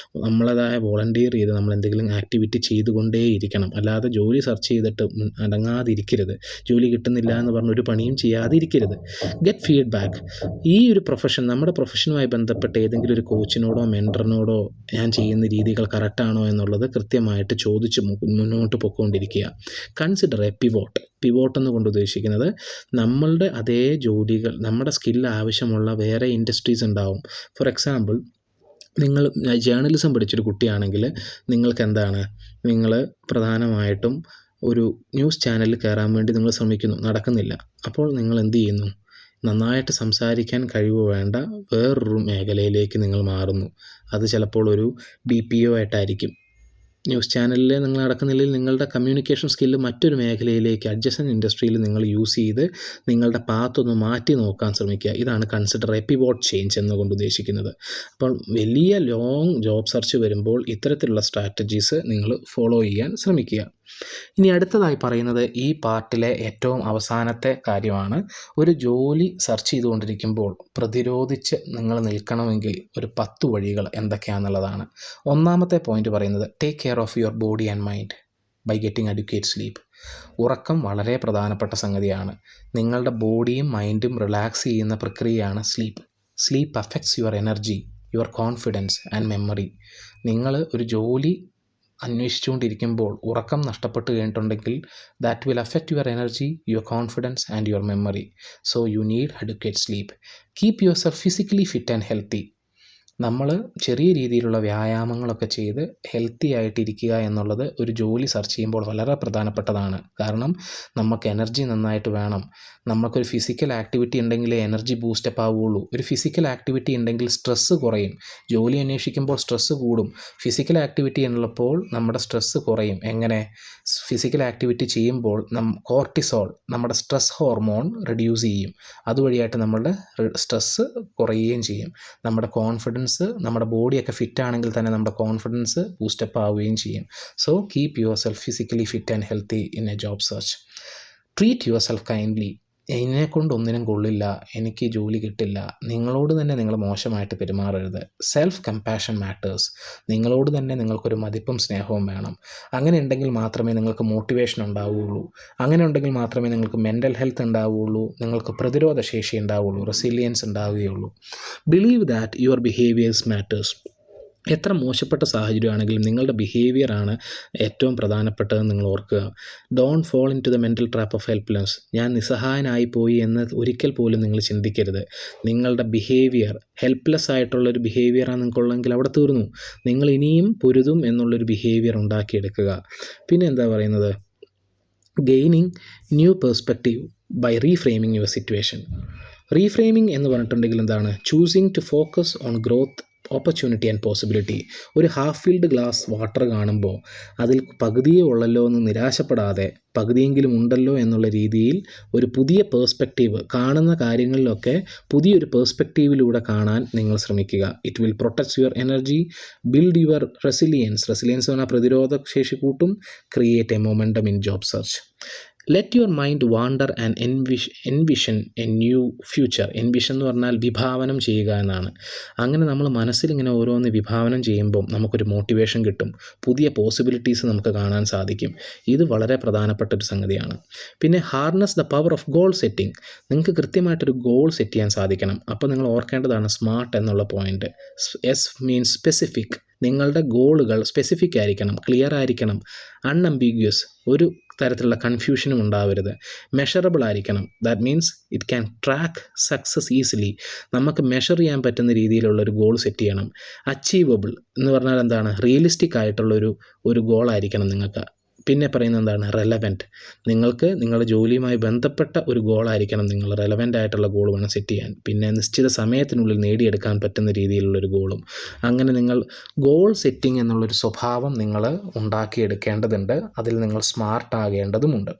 നമ്മളേതായ വോളണ്ടിയർ ചെയ്ത് നമ്മൾ എന്തെങ്കിലും ആക്ടിവിറ്റി ചെയ്തുകൊണ്ടേയിരിക്കണം. അല്ലാതെ ജോലി സെർച്ച് ചെയ്തിട്ട് അടങ്ങാതിരിക്കരുത്. ജോലി കിട്ടുന്നില്ല എന്ന് പറഞ്ഞ് ഒരു പണിയും ചെയ്യാതിരിക്കരുത്. Get feedback. ഈ ഒരു പ്രൊഫഷൻ, നമ്മുടെ പ്രൊഫഷനുമായി ബന്ധപ്പെട്ട് ഏതെങ്കിലും ഒരു കോച്ചിനോടോ മെൻറ്ററിനോടോ ഞാൻ ചെയ്യുന്ന രീതികൾ കറക്റ്റാണോ എന്നുള്ളത് കൃത്യമായിട്ട് ചോദിച്ച് മുന്നോട്ട് പോയിക്കൊണ്ടിരിക്കുക. Consider A pivot. പിവോട്ട് എന്നുകൊണ്ട് ഉദ്ദേശിക്കുന്നത് നമ്മളുടെ അതേ ജോലികൾ, നമ്മുടെ സ്കില്ല് ആവശ്യമുള്ള വേറെ ഇൻഡസ്ട്രീസ് ഉണ്ടാവും. ഫോർ എക്സാമ്പിൾ, നിങ്ങൾ ജേർണലിസം പഠിച്ചൊരു കുട്ടിയാണെങ്കിൽ നിങ്ങൾക്ക് എന്താണ്, നിങ്ങൾ പ്രധാനമായിട്ടും ഒരു ന്യൂസ് ചാനലിൽ കയറാൻ വേണ്ടി നിങ്ങൾ ശ്രമിക്കുന്നു, നടക്കുന്നില്ല. അപ്പോൾ നിങ്ങൾ എന്ത് ചെയ്യുന്നു? നന്നായിട്ട് സംസാരിക്കാൻ കഴിവ് വേണ്ട വേറൊരു മേഖലയിലേക്ക് നിങ്ങൾ മാറുന്നു. അത് ചിലപ്പോൾ ഒരു BPO ആയിട്ടായിരിക്കും. ന്യൂസ് ചാനലിൽ നിങ്ങൾ നടക്കുന്നില്ലെങ്കിൽ നിങ്ങളുടെ കമ്മ്യൂണിക്കേഷൻ സ്കില്ല് മറ്റൊരു മേഖലയിലേക്ക് അഡ്ജസൻറ്റ് ഇൻഡസ്ട്രിയിൽ നിങ്ങൾ യൂസ് ചെയ്ത് നിങ്ങളുടെ പാത്തൊന്ന് മാറ്റി നോക്കാൻ ശ്രമിക്കുക. ഇതാണ് കൺസിഡർ എ പിവോട്ട് ചേഞ്ച് എന്നുകൊണ്ട് ഉദ്ദേശിക്കുന്നത്. അപ്പോൾ വലിയ ലോങ് ജോബ് സെർച്ച് വരുമ്പോൾ ഇത്തരത്തിലുള്ള സ്ട്രാറ്റജീസ് നിങ്ങൾ ഫോളോ ചെയ്യാൻ ശ്രമിക്കുക. ഇനി അടുത്തതായി പറയുന്നത് ഈ പാർട്ടിലെ ഏറ്റവും അവസാനത്തെ കാര്യമാണ്. ഒരു ജോലി സെർച്ച് ചെയ്തുകൊണ്ടിരിക്കുമ്പോൾ പ്രതിരോധിച്ച് നിങ്ങൾ നിൽക്കണമെങ്കിൽ ഒരു 10 വഴികൾ എന്തൊക്കെയാണെന്നുള്ളതാണ്. ഒന്നാമത്തെ പോയിന്റ് പറയുന്നത് take care of your body and mind by getting adequate sleep. ഉറക്കം വളരെ പ്രധാനപ്പെട്ട സംഗതിയാണ്. നിങ്ങളുടെ ബോഡിയും മൈൻഡും റിലാക്സ് ചെയ്യുന്ന പ്രക്രിയയാണ് sleep. Sleep affects your energy, your confidence and memory. നിങ്ങൾ ഒരു ജോലി അന്വേഷിച്ചുകൊണ്ടിരിക്കുമ്പോൾ ഉറക്കം നഷ്ടപ്പെട്ട് കഴിഞ്ഞിട്ടുണ്ടെങ്കിൽ that will affect your energy, your confidence and your memory. So you need adequate sleep. Keep your self physically fit and healthy. നമ്മൾ ചെറിയ രീതിയിലുള്ള വ്യായാമങ്ങളൊക്കെ ചെയ്ത് ഹെൽത്തി ആയിട്ടിരിക്കുക എന്നുള്ളത് ഒരു ജോലി സെർച്ച് ചെയ്യുമ്പോൾ വളരെ പ്രധാനപ്പെട്ടതാണ്. കാരണം നമുക്ക് എനർജി നന്നായിട്ട് വേണം. നമുക്കൊരു ഫിസിക്കൽ ആക്ടിവിറ്റി ഉണ്ടെങ്കിലേ എനർജി ബൂസ്റ്റപ്പ് ആവുകയുള്ളൂ. ഒരു ഫിസിക്കൽ ആക്ടിവിറ്റി ഉണ്ടെങ്കിൽ സ്ട്രെസ്സ് കുറയും. ജോലി അന്വേഷിക്കുമ്പോൾ സ്ട്രെസ്സ് കൂടും. ഫിസിക്കൽ ആക്ടിവിറ്റി ഉള്ളപ്പോൾ നമ്മുടെ സ്ട്രെസ്സ് കുറയും. എങ്ങനെ? ഫിസിക്കൽ ആക്ടിവിറ്റി ചെയ്യുമ്പോൾ കോർട്ടിസോൾ, നമ്മുടെ സ്ട്രെസ് ഹോർമോൺ റിഡ്യൂസ് ചെയ്യും. അതുവഴിയായിട്ട് നമ്മളുടെ സ്ട്രെസ്സ് കുറയുകയും ചെയ്യും. നമ്മുടെ കോൺഫിഡൻസ്, നമ്മുടെ ബോഡിയൊക്കെ ഫിറ്റ് ആണെങ്കിൽ തന്നെ നമ്മുടെ കോൺഫിഡൻസ് ബൂസ്റ്റപ്പ് ആവുകയും ചെയ്യും. So keep your self physically fit and healthy in A job search. Treat your self kindly. എന്നെക്കൊണ്ട് ഒന്നിനും കൊള്ളില്ല, എനിക്ക് ജോലി കിട്ടില്ല, നിങ്ങളോട് തന്നെ നിങ്ങൾ മോശമായിട്ട് പെരുമാറരുത്. Self compassion matters. നിങ്ങളോട് തന്നെ നിങ്ങൾക്കൊരു മതിപ്പും സ്നേഹവും വേണം. അങ്ങനെ ഉണ്ടെങ്കിൽ മാത്രമേ നിങ്ങൾക്ക് മോട്ടിവേഷൻ ഉണ്ടാവുകയുള്ളൂ. അങ്ങനെ ഉണ്ടെങ്കിൽ മാത്രമേ നിങ്ങൾക്ക് മെൻ്റൽ ഹെൽത്ത് ഉണ്ടാവുകയുള്ളൂ, നിങ്ങൾക്ക് പ്രതിരോധ ശേഷി ഉണ്ടാവുകയുള്ളൂ, റെസിലിയൻസ് ഉണ്ടാവുകയുള്ളൂ. Believe that your behaviours matters. എത്ര മോശപ്പെട്ട സാഹചര്യമാണെങ്കിലും നിങ്ങളുടെ ബിഹേവിയറാണ് ഏറ്റവും പ്രധാനപ്പെട്ടതെന്ന് നിങ്ങൾ ഓർക്കുക. Don't fall into the mental trap of helpless. ഞാൻ നിസ്സഹായനായി പോയി എന്ന് ഒരിക്കൽ പോലും നിങ്ങൾ ചിന്തിക്കരുത്. നിങ്ങളുടെ ബിഹേവിയർ ഹെൽപ്ലെസ് ആയിട്ടുള്ളൊരു ബിഹേവിയറാണ് നിങ്ങൾക്കുള്ളെങ്കിൽ അവിടെ തീർന്നു. നിങ്ങൾ ഇനിയും പൊരുതും എന്നുള്ളൊരു ബിഹേവിയർ ഉണ്ടാക്കിയെടുക്കുക. പിന്നെ എന്താ പറയുന്നത്? Gaining new perspective by reframing your situation. Reframing എന്ന് പറഞ്ഞിട്ടുണ്ടെങ്കിൽ എന്താണ്? Choosing to focus on growth, opportunity and possibility. ഒരു ഹാഫ് ഫിൽഡ് ഗ്ലാസ് വാട്ടർ കാണുമ്പോൾ അതിൽ പകുതിയേ ഉള്ളല്ലോ എന്ന് നിരാശപ്പെടാതെ പകുതിയെങ്കിലും ഉണ്ടല്ലോ എന്നുള്ള രീതിയിൽ ഒരു പുതിയ പേഴ്സ്പെക്റ്റീവ്, കാണുന്ന കാര്യങ്ങളിലൊക്കെ പുതിയൊരു പേഴ്സ്പെക്റ്റീവിലൂടെ കാണാൻ നിങ്ങൾ ശ്രമിക്കുക. It will protect your energy, build your resilience. Resilience പറഞ്ഞാൽ പ്രതിരോധ ശേഷി കൂട്ടും. Create A momentum in job search. Let your mind wander and envision A new future. Envision എന്ന് പറഞ്ഞാൽ വിഭാവനം ചെയ്യുക എന്നാണ്. അങ്ങനെ നമ്മൾ മനസ്സിലിങ്ങനെ ഓരോന്ന് വിഭാവനം ചെയ്യുമ്പോൾ നമുക്കൊരു മോട്ടിവേഷൻ കിട്ടും. പുതിയ പോസിബിലിറ്റീസ് നമുക്ക് കാണാൻ സാധിക്കും. ഇത് വളരെ പ്രധാനപ്പെട്ട ഒരു സംഗതിയാണ്. പിന്നെ harness the power of goal setting. നിങ്ങൾക്ക് കൃത്യമായിട്ടൊരു ഗോൾ സെറ്റ് ചെയ്യാൻ സാധിക്കണം. അപ്പോൾ നിങ്ങൾ ഓർക്കേണ്ടതാണ് സ്മാർട്ട് എന്നുള്ള പോയിന്റ്. S means specific. നിങ്ങളുടെ ഗോളുകൾ സ്പെസിഫിക് ആയിരിക്കണം, ക്ലിയർ ആയിരിക്കണം, അൺഅംബിഗ്യസ്, ഒരു തരത്തിലുള്ള കൺഫ്യൂഷനും ഉണ്ടാവരുത്. മെഷറബിൾ ആയിരിക്കണം. That means it can track success easily. നമുക്ക് മെഷർ ചെയ്യാൻ പറ്റുന്ന രീതിയിലുള്ളൊരു ഗോൾ സെറ്റ് ചെയ്യണം. അച്ചീവബിൾ എന്ന് പറഞ്ഞാൽ എന്താണ്? റിയലിസ്റ്റിക് ആയിട്ടുള്ളൊരു ഗോളായിരിക്കണം നിങ്ങൾക്ക്. പിന്നെ പറയുന്നത് എന്താണ്? റെലവൻറ്റ്. നിങ്ങൾക്ക് നിങ്ങളുടെ ജോലിയുമായി ബന്ധപ്പെട്ട ഒരു ഗോളായിരിക്കണം. നിങ്ങൾ റെലവൻ്റ് ആയിട്ടുള്ള ഗോൾ വേണം സെറ്റ് ചെയ്യാൻ. പിന്നെ നിശ്ചിത സമയത്തിനുള്ളിൽ നേടിയെടുക്കാൻ പറ്റുന്ന രീതിയിലുള്ളൊരു ഗോളും. അങ്ങനെ നിങ്ങൾ ഗോൾ സെറ്റിംഗ് എന്നുള്ളൊരു സ്വഭാവം നിങ്ങൾ ഉണ്ടാക്കിയെടുക്കേണ്ടതുണ്ട്. അതിൽ നിങ്ങൾ സ്മാർട്ട് ആകേണ്ടതുമുണ്ട്.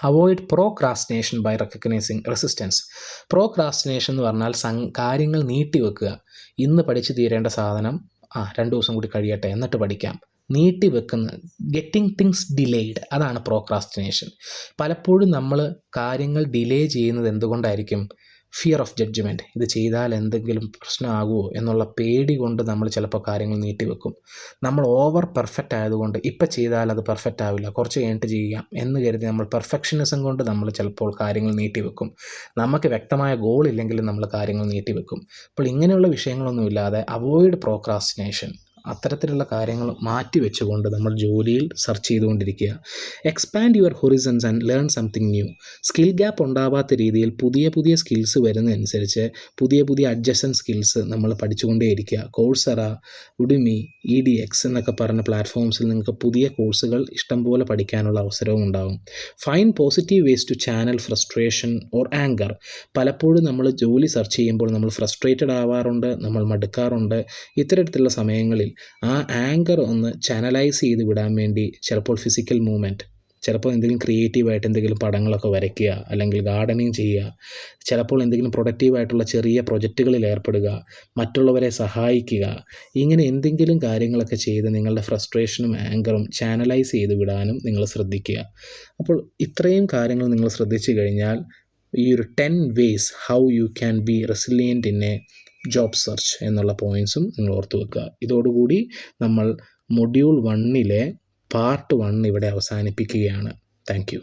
Avoid procrastination by recognising resistance. Procrastination എന്ന് പറഞ്ഞാൽ കാര്യങ്ങൾ നീട്ടിവെക്കുക. ഇന്ന് പഠിച്ചു തീരേണ്ട സാധനം 2 ദിവസം കൂടി കഴിയട്ടെ എന്നിട്ട് പഠിക്കാം. നീട്ടി വെക്കുന്ന, ഗെറ്റിംഗ് തിങ്സ് ഡിലേയ്ഡ്, അതാണ് പ്രോക്രാസ്റ്റിനേഷൻ. പലപ്പോഴും നമ്മൾ കാര്യങ്ങൾ ഡിലേ ചെയ്യുന്നത് എന്തുകൊണ്ടായിരിക്കും? Fear of judgement. ഇത് ചെയ്താൽ എന്തെങ്കിലും പ്രശ്നമാകുമോ എന്നുള്ള പേടി കൊണ്ട് നമ്മൾ ചിലപ്പോൾ കാര്യങ്ങൾ നീട്ടിവെക്കും. നമ്മൾ ഓവർ പെർഫെക്റ്റ് ആയതുകൊണ്ട് ഇപ്പം ചെയ്താൽ അത് പെർഫെക്റ്റ് ആവില്ല, കുറച്ച് കഴിഞ്ഞിട്ട് ചെയ്യാം എന്ന് കരുതി നമ്മൾ പെർഫെക്ഷനിസം കൊണ്ട് നമ്മൾ ചിലപ്പോൾ കാര്യങ്ങൾ നീട്ടിവെക്കും. നമുക്ക് വ്യക്തമായ ഗോൾ ഇല്ലെങ്കിലും നമ്മൾ കാര്യങ്ങൾ നീട്ടിവെക്കും. അപ്പോൾ ഇങ്ങനെയുള്ള വിഷയങ്ങളൊന്നുമില്ലാതെ അവോയ്ഡ് പ്രോക്രാസ്റ്റിനേഷൻ. അത്തരത്തിലുള്ള കാര്യങ്ങൾ മാറ്റി വെച്ചുകൊണ്ട് നമ്മൾ ജോലിയിൽ സെർച്ച് ചെയ്തുകൊണ്ടിരിക്കുക. Expand your horizons and learn something new. Skill gap ഉണ്ടാവാത്ത രീതിയിൽ പുതിയ പുതിയ സ്കിൽസ് വരുന്നതനുസരിച്ച് പുതിയ പുതിയ അഡ്ജസൻറ്റ് സ്കിൽസ് നമ്മൾ പഠിച്ചുകൊണ്ടേയിരിക്കുക. കോഴ്സെറ, ഉഡുമി, EDX എന്നൊക്കെ പറഞ്ഞ പ്ലാറ്റ്ഫോംസിൽ നിങ്ങൾക്ക് പുതിയ കോഴ്സുകൾ ഇഷ്ടംപോലെ പഠിക്കാനുള്ള അവസരവും ഉണ്ടാകും. Find positive ways to channel frustration or anger. പലപ്പോഴും നമ്മൾ ജോലി സെർച്ച് ചെയ്യുമ്പോൾ നമ്മൾ ഫ്രസ്ട്രേറ്റഡ് ആവാറുണ്ട്, നമ്മൾ മടുക്കാറുണ്ട്. ഇത്തരത്തിലുള്ള സമയങ്ങളിൽ ആ ആങ്കർ ഒന്ന് ചാനലൈസ് ചെയ്ത് വിടാൻ വേണ്ടി ചിലപ്പോൾ ഫിസിക്കൽ മൂവ്മെൻറ്റ്, ചിലപ്പോൾ എന്തെങ്കിലും ക്രിയേറ്റീവായിട്ട് എന്തെങ്കിലും പടങ്ങളൊക്കെ വരയ്ക്കുക, അല്ലെങ്കിൽ ഗാർഡനിങ് ചെയ്യുക, ചിലപ്പോൾ എന്തെങ്കിലും പ്രൊഡക്റ്റീവായിട്ടുള്ള ചെറിയ പ്രൊജക്റ്റുകളിൽ ഏർപ്പെടുക, മറ്റുള്ളവരെ സഹായിക്കുക, ഇങ്ങനെ എന്തെങ്കിലും കാര്യങ്ങളൊക്കെ ചെയ്ത് നിങ്ങളുടെ ഫ്രസ്ട്രേഷനും ആങ്കറും ചാനലൈസ് ചെയ്ത് വിടാനും നിങ്ങൾ ശ്രദ്ധിക്കുക. അപ്പോൾ ഇത്രയും കാര്യങ്ങൾ നിങ്ങൾ ശ്രദ്ധിച്ചു കഴിഞ്ഞാൽ ഈ ഒരു 10 ways how you can be resilient in A job search എന്നുള്ള പോയിൻറ്റ്സും നിങ്ങൾ ഓർത്തു വെക്കുക. ഇതോടുകൂടി നമ്മൾ മൊഡ്യൂൾ 1 പാർട്ട് 1 ഇവിടെ അവസാനിപ്പിക്കുകയാണ്. Thank you.